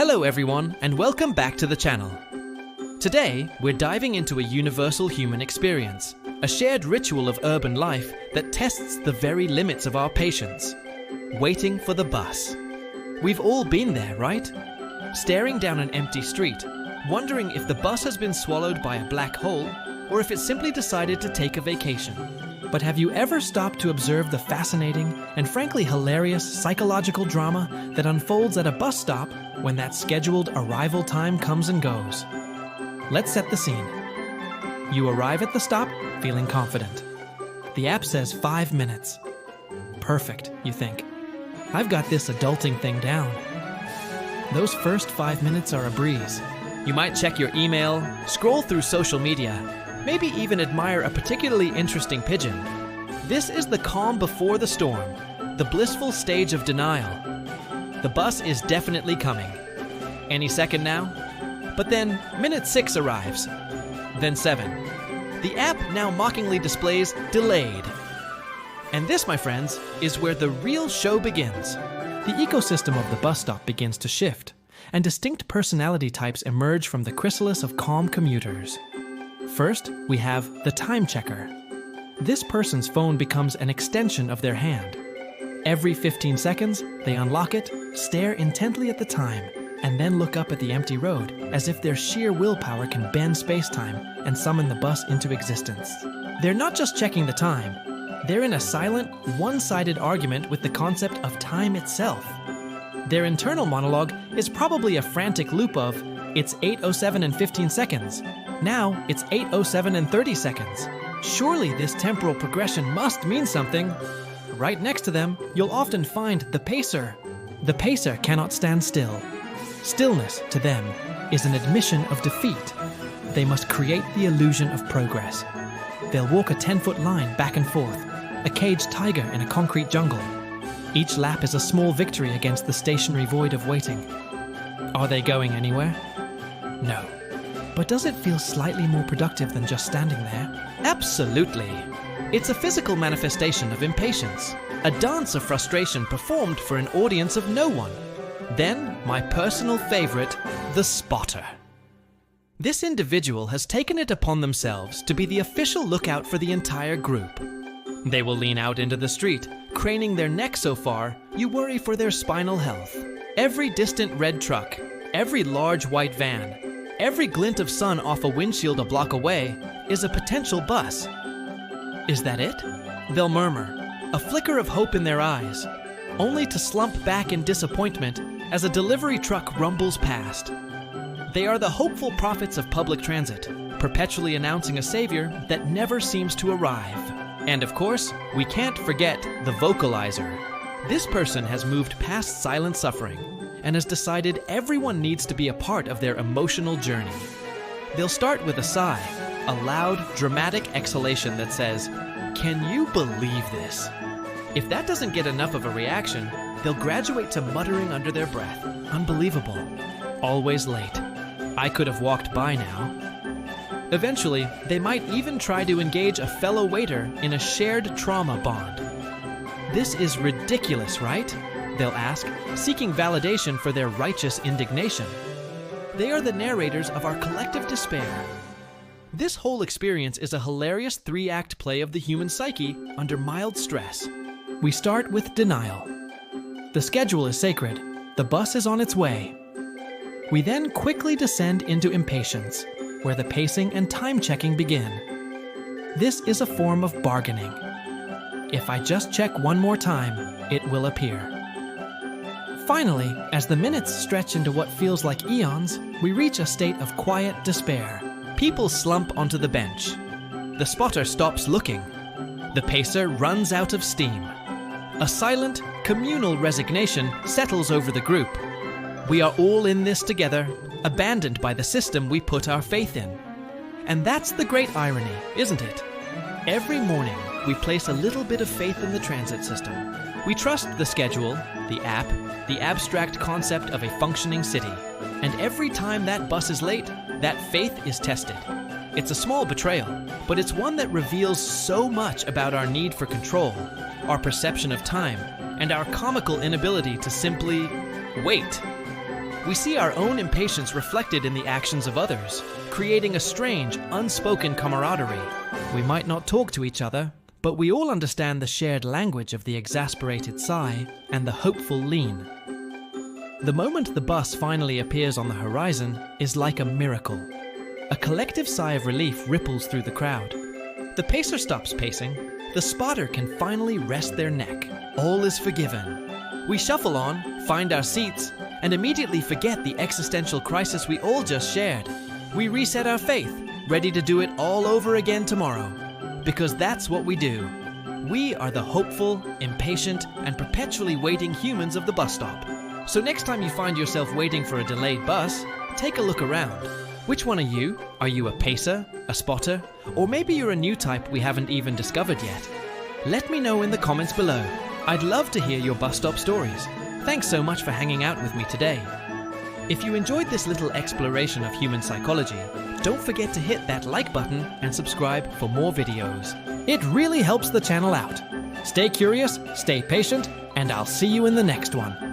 Hello everyone, and welcome back to the channel. Today, we're diving into a universal human experience, a shared ritual of urban life that tests the very limits of our patience. Waiting for the bus. We've all been there, right? Staring down an empty street, wondering if the bus has been swallowed by a black hole, or if it simply decided to take a vacation. But have you ever stopped to observe the fascinating and frankly hilarious psychological drama that unfolds at a bus stop when that scheduled arrival time comes and goes? Let's set the scene. You arrive at the stop feeling confident. The app says 5 minutes. Perfect, you think. I've got this adulting thing down. Those first 5 minutes are a breeze. You might check your email, scroll through social media, maybe even admire a particularly interesting pigeon. This is the calm before the storm, the blissful stage of denial. The bus is definitely coming. Any second now? But then, minute 6 arrives. Then 7. The app now mockingly displays delayed. And this, my friends, is where the real show begins. The ecosystem of the bus stop begins to shift, and distinct personality types emerge from the chrysalis of calm commuters. First, we have the time checker. This person's phone becomes an extension of their hand. Every 15 seconds, they unlock it, stare intently at the time, and then look up at the empty road as if their sheer willpower can bend space-time and summon the bus into existence. They're not just checking the time. They're in a silent, one-sided argument with the concept of time itself. Their internal monologue is probably a frantic loop of, "It's 8:07 and 15 seconds. Now it's 8:07 and 30 seconds. Surely this temporal progression must mean something." Right next to them, you'll often find the pacer. The pacer cannot stand still. Stillness, to them, is an admission of defeat. They must create the illusion of progress. They'll walk a 10-foot line back and forth, a caged tiger in a concrete jungle. Each lap is a small victory against the stationary void of waiting. Are they going anywhere? No. But does it feel slightly more productive than just standing there? Absolutely. It's a physical manifestation of impatience, a dance of frustration performed for an audience of no one. Then, my personal favorite, the spotter. This individual has taken it upon themselves to be the official lookout for the entire group. They will lean out into the street, craning their neck so far, you worry for their spinal health. Every distant red truck, every large white van, every glint of sun off a windshield a block away is a potential bus. Is that it? They'll murmur, a flicker of hope in their eyes, only to slump back in disappointment as a delivery truck rumbles past. They are the hopeful prophets of public transit, perpetually announcing a savior that never seems to arrive. And of course, we can't forget the vocalizer. This person has moved past silent suffering and has decided everyone needs to be a part of their emotional journey. They'll start with a sigh, a loud, dramatic exhalation that says, "Can you believe this?" If that doesn't get enough of a reaction, they'll graduate to muttering under their breath, "Unbelievable. Always late. I could have walked by now." Eventually, they might even try to engage a fellow waiter in a shared trauma bond. "This is ridiculous, right?" they'll ask, seeking validation for their righteous indignation. They are the narrators of our collective despair. This whole experience is a hilarious 3-act play of the human psyche under mild stress. We start with denial. The schedule is sacred. The bus is on its way. We then quickly descend into impatience, where the pacing and time checking begin. This is a form of bargaining. If I just check one more time, it will appear. Finally, as the minutes stretch into what feels like eons, we reach a state of quiet despair. People slump onto the bench. The spotter stops looking. The pacer runs out of steam. A silent, communal resignation settles over the group. We are all in this together, abandoned by the system we put our faith in. And that's the great irony, isn't it? Every morning, we place a little bit of faith in the transit system. We trust the schedule, the app, the abstract concept of a functioning city. And every time that bus is late, that faith is tested. It's a small betrayal, but it's one that reveals so much about our need for control, our perception of time, and our comical inability to simply wait. we see our own impatience reflected in the actions of others, creating a strange, unspoken camaraderie. We might not talk to each other, but we all understand the shared language of the exasperated sigh and the hopeful lean. The moment the bus finally appears on the horizon is like a miracle. A collective sigh of relief ripples through the crowd. The pacer stops pacing. The spotter can finally rest their neck. All is forgiven. We shuffle on, find our seats, and immediately forget the existential crisis we all just shared. We reset our faith, ready to do it all over again tomorrow. Because that's what we do. We are the hopeful, impatient, and perpetually waiting humans of the bus stop. So next time you find yourself waiting for a delayed bus, take a look around. Which one are you? Are you a pacer, a spotter, or maybe you're a new type we haven't even discovered yet? Let me know in the comments below. I'd love to hear your bus stop stories. Thanks so much for hanging out with me today. If you enjoyed this little exploration of human psychology, don't forget to hit that like button and subscribe for more videos. It really helps the channel out. Stay curious, stay patient, and I'll see you in the next one.